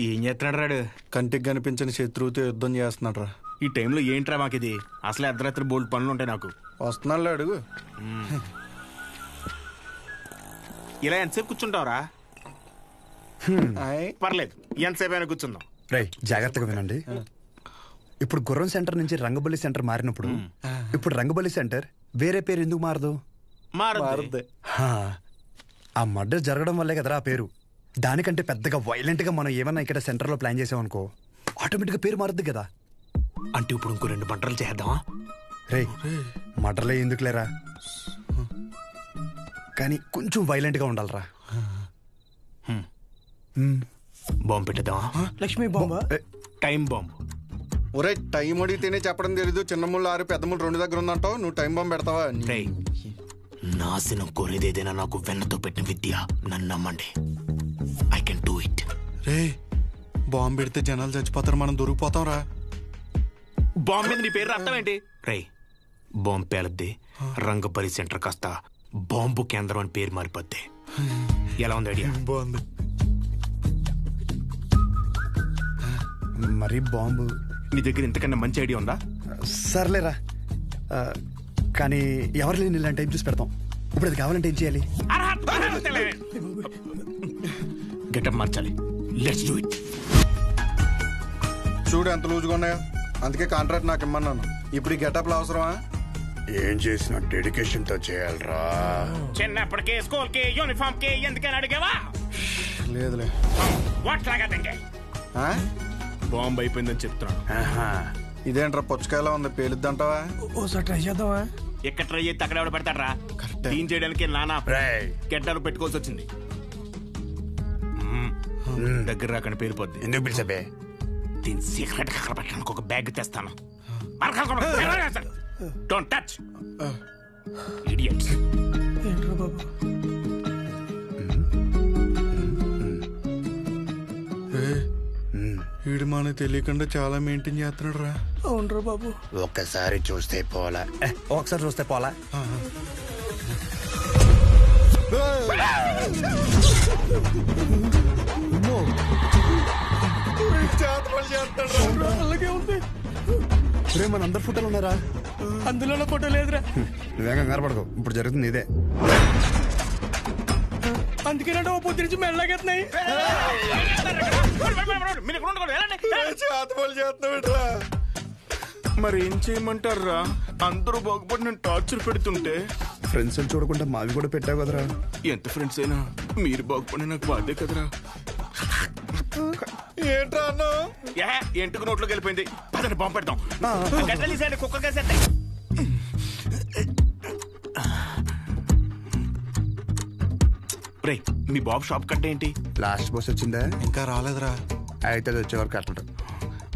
ఏం చేస్తున్నాడు రాడు? కంటికి కనిపించిన శత్రువుతో యుద్ధం చేస్తున్నాడు రా. ఈ టైంలో ఏంట్రా మాకిది? అసలు అర్ధరాత్రి బోల్డ్ పనులు ఉంటాయి నాకు. వస్తున్నాడు అడుగు. ఇలా ఎంతసేపు కూర్చుంటావురా? పర్లేదు, ఎంతసేపు అయినా కూర్చుందాం. రై జాగ్రత్తగా వినండి. ఇప్పుడు గుర్రం సెంటర్ నుంచి రంగబల్లి సెంటర్ మారినప్పుడు ఇప్పుడు రంగబల్లి సెంటర్ వేరే పేరు ఎందుకు మారదు? మారదు. ఆ మర్డర్ జరగడం వల్లే కదరా ఆ పేరు. దానికంటే పెద్దగా వైలెంట్ గా మనం ఏమన్నా ఇక్కడ సెంటర్ లో ప్లాన్ చేసామనుకో ఆటోమేటిక్ గా పేరు మారద్దు కదా. అంటే ఇప్పుడు ఇంకో 2 పంటలు చేద్దామా? రే మర్డర్లే ఎందుకు లేరా, కానీ కొంచెం వైలెంట్ గా ఉండాలరా. బాంబు పెట్టేద్దామా? లక్ష్మీ బాంబా? Time bomb. ఒరే టైం అడిగితేనే చెప్పడం తెలీదు. చిన్న ముళ్ళు 6 పెద్ద ముళ్ళు 2 దగ్గర ఉందంటావు. నువ్వు టైం బాంబు పెడతావా? నాశనం కోరేదేదైనా నాకు వెన్నతో పెట్టిన విద్య. నన్ను నమ్మండి, I can do it. Ray bomb పెడితే జనాలు చచ్చిపోతారు, మనం దొరికిపోతాం రా. బాంబు మీద నీ పేరు అర్థం ఏంటి? రే బాంబు పేలద్ది, రంగపల్లి సెంటర్ కాస్త బాంబు కేంద్రం అని పేరు మారిపోద్ది. ఎలా ఉంది ఐడియా? బాగుంది. మరి బాంబు నీ దగ్గర ఇంతకన్నా మంచి ఐడియా ఉందా? సర్లేరా, కానీ ఎవరు లేని ఇలాంటి టైం చూసి పెడతాం. ఇప్పుడు అది కావాలంటే ఏం చేయాలి? గెటప్ మార్చాలి. Let's do it. చూడు ఎంత లూజుగా ఉన్నాయో, అందుకే కాంట్రాక్ట్ నాకు ఇమ్మన్నాను. ఇప్పుడు ఈ గెటప్లు అవసరమా? ఏం చేసినా డెడికేషన్ తో చేయాలరా. చిన్నప్పటికే స్కూల్ కి యూనిఫామ్ కి ఎందుకని అడిగావా? లేదులే. బాంబు అయిపోయిందని చెప్తున్నాను. ఇదేంట్రా పుచ్చకాయలా ఉంది, పేలుద్దంటావా? ఓసారి ట్రై చేద్దామా? ఎక్కడ ట్రై చేస్తే అక్కడ ఎవడ పెడతాడ్రా? క్లీన్ చేయడానికి నానా గెడ్డలు పెట్టుకోవాల్సి వచ్చింది. దగ్గర రాకని పేలిపోద్ది. ఎందుకు పిలిచబే? దీని సీక్రెట్ అక్కడ పెట్టడానికి ఒక బ్యాగ్ తెస్తాను. Don't touch idiots. ఏంట్రా బాబు? వీడు మనకు తెలియకుండా చాలా మెయింటైన్ చేస్తున్నాడు రా. అవునరా బాబు. ఒక్కసారి చూస్తే పోలా, ఒకసారి చూస్తే పోలా. అలాగే ఉంది. రే మన అందరు ఫోటోలు ఉన్నారా? అందులో ఫోటో లేదురా. నువ్వేం కంగారు పడకు, ఇప్పుడు జరుగుతుంది ఇదే. అందుకేనంటే ఓ పొద్దు నుంచి మెల్లగెత్తున్నాయి. మరి ఏం చేయమంటారా? అందరూ బాగుపడి నేను టార్చర్ పెడుతుంటే ఫ్రెండ్స్ చూడకుండా మావి కూడా పెట్టావు కదరా. ఎంత ఫ్రెండ్స్ అయినా మీరు బాగుపడి నాకు బాధే కదరా. ఏంట్రా అన్నా? ఎంటుకు నోట్లోకి వెళ్ళిపోయింది. పదండి బాంబు పెడతాం. గడ్డలీసాడు కుక్కగా సెట్. రే మీ బాబు షాప్ కట్ట ఏంటి? లాస్ట్ బస్ వచ్చిందా? ఇంకా రాలేదురా. అయితే వచ్చేవారు కట్టడు.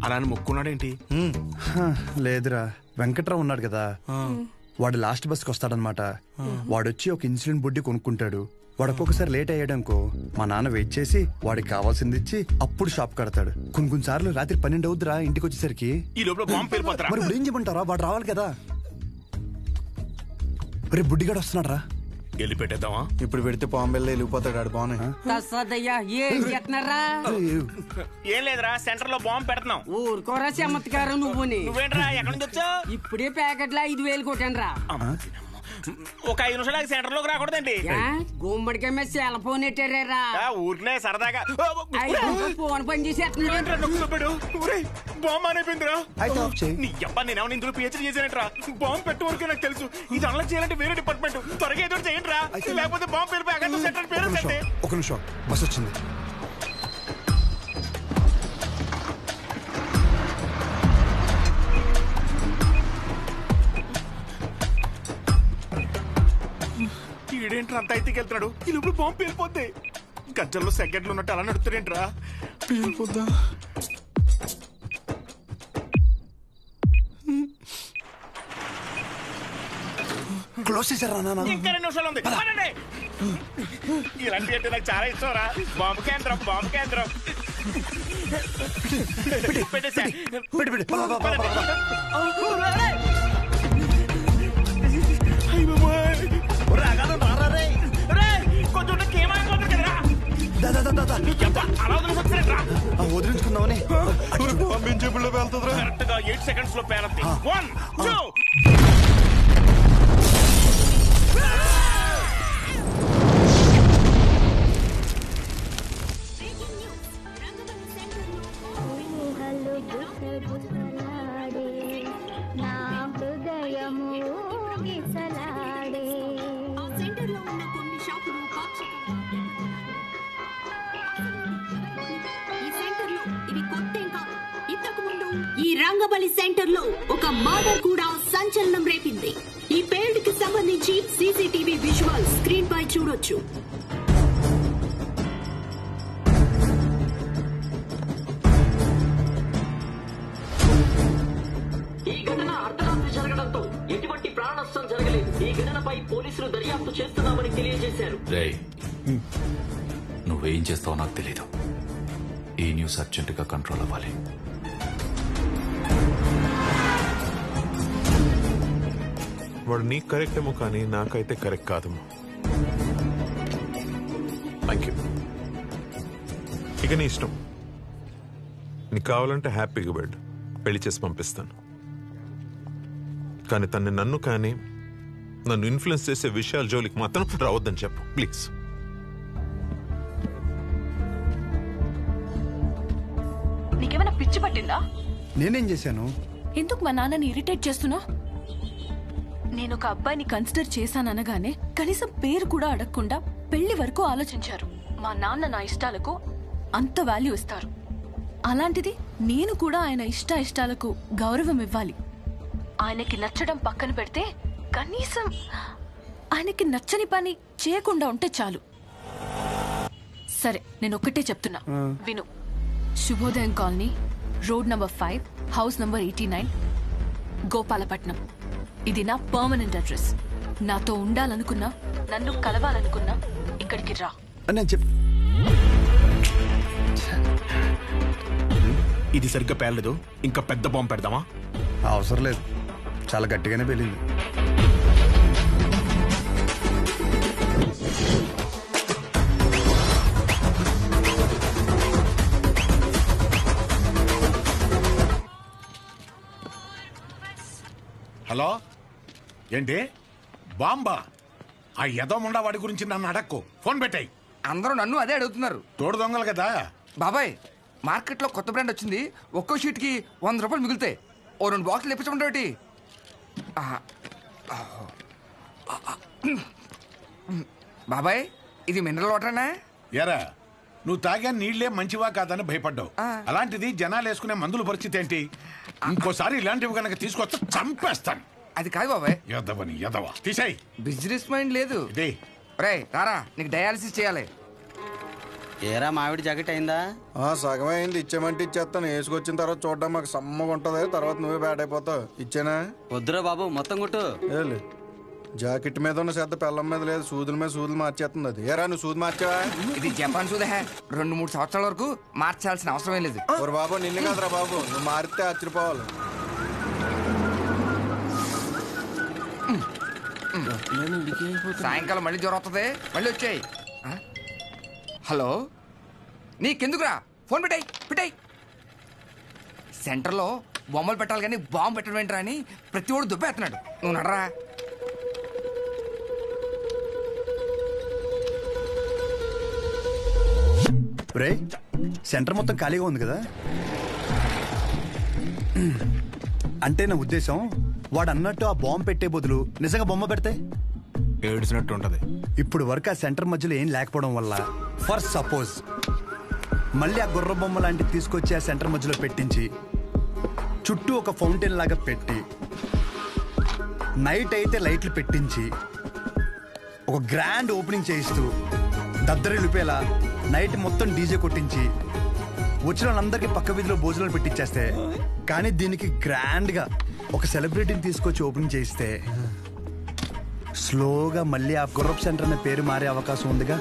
అలాని మొక్కున్నాడేంటి? లేదురా, వెంకట్రావు ఉన్నాడు కదా, వాడు లాస్ట్ బస్కి వస్తాడనమాట. వాడొచ్చి ఒక ఇన్సులిన్ బుడ్డి కొనుక్కుంటాడు. వాడు ఒక్కొక్కసారి లేట్ అయ్యాడనుకో మా నాన్న వెయిట్ చేసి వాడికి కావాల్సింది ఇచ్చి అప్పుడు షాప్ కడతాడు. కొన్ని సార్లు రాత్రి 12 అవుద్దిరా ఇంటికి వచ్చేసరికి. ఈ లోపల బాంబు పేలిపోతారా? మరి ఇప్పుడు ఏం చెప్పంటారా? వాడు రావాలి కదా. రేపు బుడ్డిగాడు వస్తున్నాడు రా. వెళ్ళి పెట్టేద్దామా? ఇప్పుడు పెడితే పాంబెల్లో వెళ్ళిపోతాడు. ఆడు బాగున్నాయి. ఏం లేదురా, సెంటర్ లో బాంబు పెడుతున్నాం. ఊరుకోరా చమత్కారం. నువ్వేంట్రా ఎక్కడి నుంచి వచ్చావు? ఇప్పుడే ప్యాకెట్లో 5,000 కొట్టాను రా. ఒక 5 నిమిషాలు సెంటర్ లోకి రాకూడదండి. గుమ్మడికాయ మీద సెల్ ఫోన్ ఎట్టారా? ఊరినే సరదాగా ఫోన్ పని చేసేస్తున్నాడు. బాంబు అయిపోయిందిరా. నీ అబ్బా నేనేమన్నా ఇందులో పిహెచ్డీ చేశానంటరా. బాంబు పెట్టే వరకే నాకు తెలుసు. ఇది అలా చేయాలంటే వేరే డిపార్ట్మెంట్. త్వరగా ఏదో చేయండి రా, లేకపోతే బాంబు పేరు ప్యాకెట్ సెంటర్ పేరు. ఒక నిమిషం, బస్ వచ్చింది. ఈడేంట్రా అంత అయితే వెళ్తున్నాడు? ఈ లోపల బాంబు పేలిపోద్ది. గజ్జల్లో సెకండ్లు ఉన్నట్టు అలా నడుస్తాడేంట్రా? పేలిపోద్దా? క్లోజ్ చేశారా? ఇంకా 2 నిమిషాలు ఉంది. ఇలాంటి అంటే నాకు చాలా ఇష్టం రా. బాంబు కేంద్రం, బాంబు కేంద్రం. పెట్టేసా. కొంచెం వద్దు గా 8 seconds లో పేరద్ది. 1 2 ఈ రంగబలి సెంటర్ లో ఒక మర్డర్ కూడా సంచలనం రేపింది. ఈ పేల్డ్ కి సంబంధించి సీసీటీవీ విజువల్ స్క్రీన్ పై చూడొచ్చు. ఈ ఘటన అర్ధరాత్రి జరగడంతో ఎటువంటి ప్రాణ నష్టం జరగలేదు. ఈ ఘటనపై పోలీసులు దర్యాప్తు చేస్తున్నామని తెలియజేశారు. నువ్వేం చేస్తావో నాకు తెలీదు. ఈ న్యూస్ అర్జెంట్ గా కంట్రోల్ అవ్వాలి. వాడు నీకు కరెక్ట్ ఏమో కానీ నాకైతే కరెక్ట్ కాదేమో. Thank you. ఇక నీ ఇష్టం. నీకు కావాలంటే హ్యాపీగా బెడ్ పెళ్లి చేసి పంపిస్తాను. కానీ నన్ను కానీ నన్ను ఇన్ఫ్లుయెన్స్ చేసే విషయాల జోలికి మాత్రం రావద్దని చెప్పు ప్లీజ్. నీకేమైనా పిచ్చి పట్టిందా? నేనేం చేశాను? ఎందుకు మా నాన్నని ఇరిటేట్ చేస్తున్నా? నేను ఒక అబ్బాయిని కన్సిడర్ చేశాననగానే కనీసం పేరు కూడా అడగకుండా పెళ్లి వరకు ఆలోచించారు. మా నాన్న నా ఇష్టాలకు అంత వాల్యూ ఇస్తారు. అలాంటిది నేను కూడా ఆయన ఇష్టాలకు గౌరవం ఇవ్వాలి. ఆయనకి నచ్చడం పక్కన పెడితే కనీసం ఆయనకి నచ్చని పని చేయకుండా ఉంటే చాలు. సరే, నేను ఒక్కటే చెప్తున్నా, విను. శుభోదయం colony, road number 5, house number 89, Gopalapatnam. ఇది నా పర్మనెంట్ అడ్రస్. నాతో ఉండాలనుకున్నా, నన్ను కలవాలనుకున్నా ఇక్కడికి రా. ఇది సరిగ్గా పేర్లేదు, ఇంకా పెద్ద బాంబు పెడదామా? అవసరం లేదు, చాలా గట్టిగానే పేలింది. హలో, ఏంటి బాంబా? ఆ యదోముండా వాడి గురించి నన్ను అడక్కు, ఫోన్ పెట్టాయి. అందరూ నన్ను అదే అడుగుతున్నారు. తోడు దొంగలు కదా బాబాయ్. మార్కెట్లో కొత్త బ్రాండ్ వచ్చింది. ఒక్కో షీట్కి 100 రూపాయలు మిగులుతాయి. ఓ 2 బాక్సులు ఇప్పించమంటే. బాబాయ్, ఇది మినరల్ వాటర్నా? ఎరా, నువ్వు తాగా నీళ్లే మంచివా కాదని భయపడ్డావు. అలాంటిది జనాలు వేసుకునే మందుల పరిస్థితి ఏంటి? ఇంకోసారి ఇలాంటివి కనుక తీసుకొస్తే చంపేస్తాను. అది కాదు బాబాయ్. యదవని యదవ, తీసేయ్. బిజినెస్ మైండ్ లేదు. రేయ్ రారా, నీకు డయాలసిస్ చేయాలి. ఏరా మావిడి జాకెట్ అయిందా? సగం అయింది. ఇచ్చేమంటే ఇచ్చేస్తాను. వేసుకొచ్చిన తర్వాత చూడడం మాకు సమ్మగా ఉంటది. తర్వాత నువ్వే బ్యాడ్ అయిపోతావు. ఇచ్చేనా? వద్దురా బాబు, మొత్తం కొట్టు. జాకెట్ మీద ఉన్న శ్రద్ధ పెళ్ళం మీద లేదు. సూదుల మీద సూదులు మార్చేస్తుంది అది. ఏరా, నువ్వు సూది మార్చావా? ఇది జపాన్ సూదే. 2-3 సంవత్సరాల వరకు మార్చాల్సిన అవసరం లేదు. ఓరు బాబు, నిన్ను కాదురా బాబు, నువ్వు మారితే ఆశ్చర్యపోవాలి. సాయంకాలం మళ్ళీ జ్వరం వస్తుంది. మళ్ళీ వచ్చాయి. హలో, నీకెందుకురా? ఫోన్ పెట్టాయి. సెంటర్లో బొమ్మలు పెట్టాలి కానీ బాంబు పెట్టడం ఏంట్రా అని ప్రతి ఓడు దుబ్బేస్తున్నాడు. నువ్వు నడరా. రే, సెంటర్ మొత్తం ఖాళీగా ఉంది కదా. అంటే నా ఉద్దేశం, వాడు అన్నట్టు ఆ బాంబు పెట్టే బదులు నిజంగా బొమ్మ పెడితే ఏడ్చినట్టు ఉంటది. ఇప్పుడు వరకు ఆ సెంటర్ మధ్యలో ఏం లేకపోవడం వల్ల ఫర్ సపోజ్ మళ్ళీ ఆ గుర్ర బొమ్మ లాంటివి తీసుకొచ్చి ఆ సెంటర్ మధ్యలో పెట్టించి చుట్టూ ఒక ఫౌంటైన్ లాగా పెట్టి నైట్ అయితే లైట్లు పెట్టించి ఒక గ్రాండ్ ఓపెనింగ్ చేయిస్తూ దద్దరిల్లిపోయేలా నైట్ మొత్తం డీజే కొట్టించి వచ్చిన వాళ్ళందరికీ పక్క వీధిలో భోజనాలు పెట్టించేస్తే, కానీ దీనికి గ్రాండ్గా ఒక సెలబ్రిటీని తీసుకొచ్చి ఓపెనింగ్ చేయిస్తే స్లోగా మళ్ళీ ఆ గుర్రప్ సెంటర్ అనే పేరు మారే అవకాశం ఉందిగా.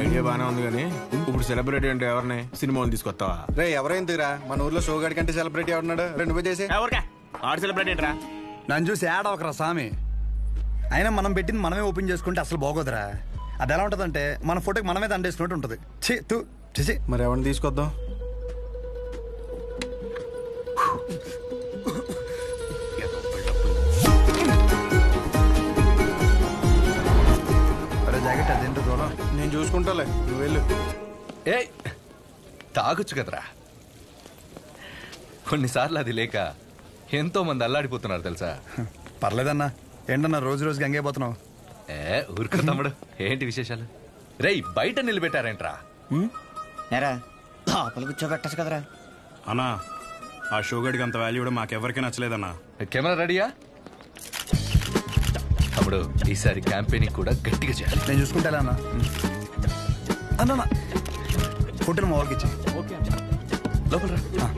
ఐడియా బానే ఉంది కానీ ఇప్పుడు సెలబ్రిటీ అంటే ఎవరిని? సినిమాని తీసుకొస్తావా? రే, ఎవరైందిరా మన ఊర్లో షోగాడి కంటే సెలబ్రిటీ ఎవరున్నాడు? 2 చేసి ఎవరికా ఆడు సెలబ్రిటీ ఏంట్రా? నన్ను చూసి యాడ్ అవకరా స్వామి. అయినా మనం పెట్టింది మనమే ఓపెన్ చేసుకుంటే అసలు బాగోదురా. అది ఎలా ఉంటుందంటే మన ఫోటోకి మనమే దండేసినట్టు ఉంటుంది. చేసి మరి ఎవరిని తీసుకొద్దాం? చూసుకుంటాలే నువ్వు వెళ్ళు. ఏ తాగొచ్చు కదరా. కొన్నిసార్లు అది లేక ఎంతో మంది అల్లాడిపోతున్నారు తెలుసా. పర్లేదన్నా. ఏంటన్నా రోజు రోజు గంగైపోతున్నావు? ఊరుకో తమ్ముడు. ఏంటి విశేషాలు? రేయ్ బయట నిలబెట్టారేంట్రా? లోపల కూర్చోబెట్టచ్చు కదరా. అన్నా ఆ షోగడికి అంత వాల్యూ కూడా మాకెవరికి నచ్చలేదన్నా. కెమెరా రెడీయా? తమ్ముడు ఈసారి క్యాంపెయినింగ్ కూడా గట్టిగా చేయాలి. నేను చూసుకుంటా అన్న. అన్న ఫోటోను మా వాళ్ళకి ఇచ్చి. ఓకే లోపల రా.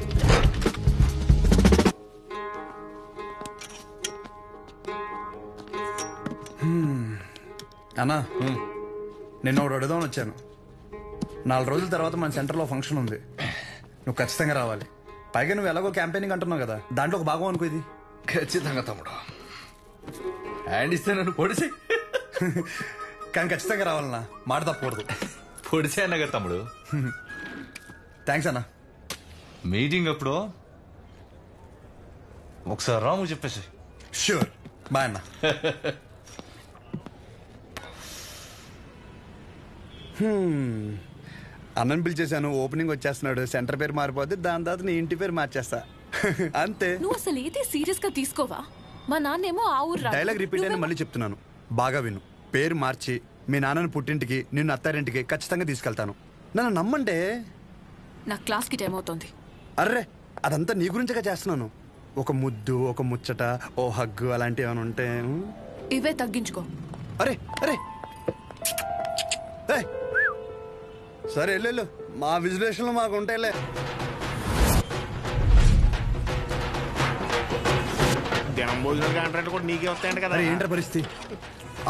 అన్నా నిన్న ఒకటి అడుగుదామని వచ్చాను. 4 రోజుల తర్వాత మన సెంటర్లో ఫంక్షన్ ఉంది. నువ్వు ఖచ్చితంగా రావాలి. పైగా నువ్వు ఎలాగో క్యాంపెయినింగ్ అంటున్నావు కదా, దాంట్లో ఒక భాగం అనుకో ఇది. ఖచ్చితంగా తమ్ముడు. హ్యాండ్ ఇస్తే నన్ను పొడిసి కానీ ఖచ్చితంగా రావాలన్నా, మాట తప్పకూడదు. పొడిసే అన్నగా తమ్ముడు. థ్యాంక్స్ అన్నా. మీటింగ్ అప్పుడు ఒకసారి రాము చెప్పేసి. షూర్. బాయ్ అన్నా. అన్నని పిలిచేశాను, ఓపెనింగ్ వచ్చేస్తున్నాడు. సెంటర్ పేరు మారిపోద్ది, దాని తర్వాత నీ ఇంటి పేరు మార్చేస్తా. అంతే. నువ్వు అసలు ఏది సీరియస్ గా తీసుకోవా? మా నాన్నేమో ఆ ఊరు డైలాగ్ రిపీట్ అని మళ్ళీ చెప్తున్నాను, బాగా విను. పేరు మార్చి మీ నాన్నని పుట్టింటికి, నిన్ను అత్తారింటికి ఖచ్చితంగా తీసుకెళ్తాను. నన్ను నమ్మంటే. నా క్లాస్ కి టైం అవుతుంది. అర్రే అదంతా నీ గురించగా చేస్తున్నాను. ఒక ముద్దు, ఒక ముచ్చట, ఓ హగ్గు అలాంటివి ఏమైనా ఉంటే. ఇవే తగ్గించుకో. అరే అరే సరే వెళ్ళు. మా విజులేషన్లు మాకు ఉంటాయిలే. దినం భోజనాలు కాంట్రాక్ట్ కూడా నీకే వస్తాయంట కదా. ఏంట్రా పరిస్థితి?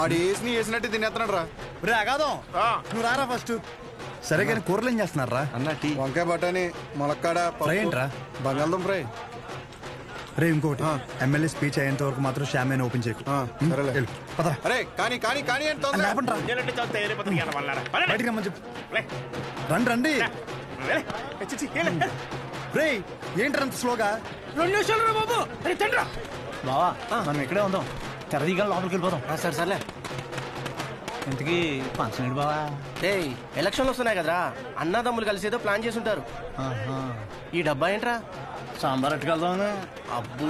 ఆడు వేసినట్టు తినేస్తున్నాడు రా. రే అగాదం, నువ్వు రారా ఫస్ట్. సరే కానీ కూరలు ఏం చేస్తున్నారా? వంకాయ బఠానీ, ములక్కాడ, ఫ్రై ఏంట్రా? బంగాళదుంప ఫ్రై. రే ఇంకోటి, ఎమ్మెల్యే స్పీచ్ అయ్యేంత వరకు మాత్రం షామేన్ ఓపెన్ చేయకు. అరే కానీ కానీ కానీ బయటికి రమ్మని చెప్పు. రండి రండి. రే ఏంట్రా అంత స్లోగా? 2 నిమిషాలు రా బాబు. తండ్రా బావా మనం ఇక్కడే ఉందాం, తెరదీగా లోపలికి వెళ్ళిపోదాం. సరే సర్లే. ఇంతకీ ఫంక్షన్ ఏంటి బావా? ఎలక్షన్లు వస్తున్నాయి కదరా, అన్నదమ్ములు కలిసి ఏదో ప్లాన్ చేసి ఉంటారు. ఈ డబ్బా ఏంట్రా? సాంబార్ అట్టుకెళ్దామని. అబ్బో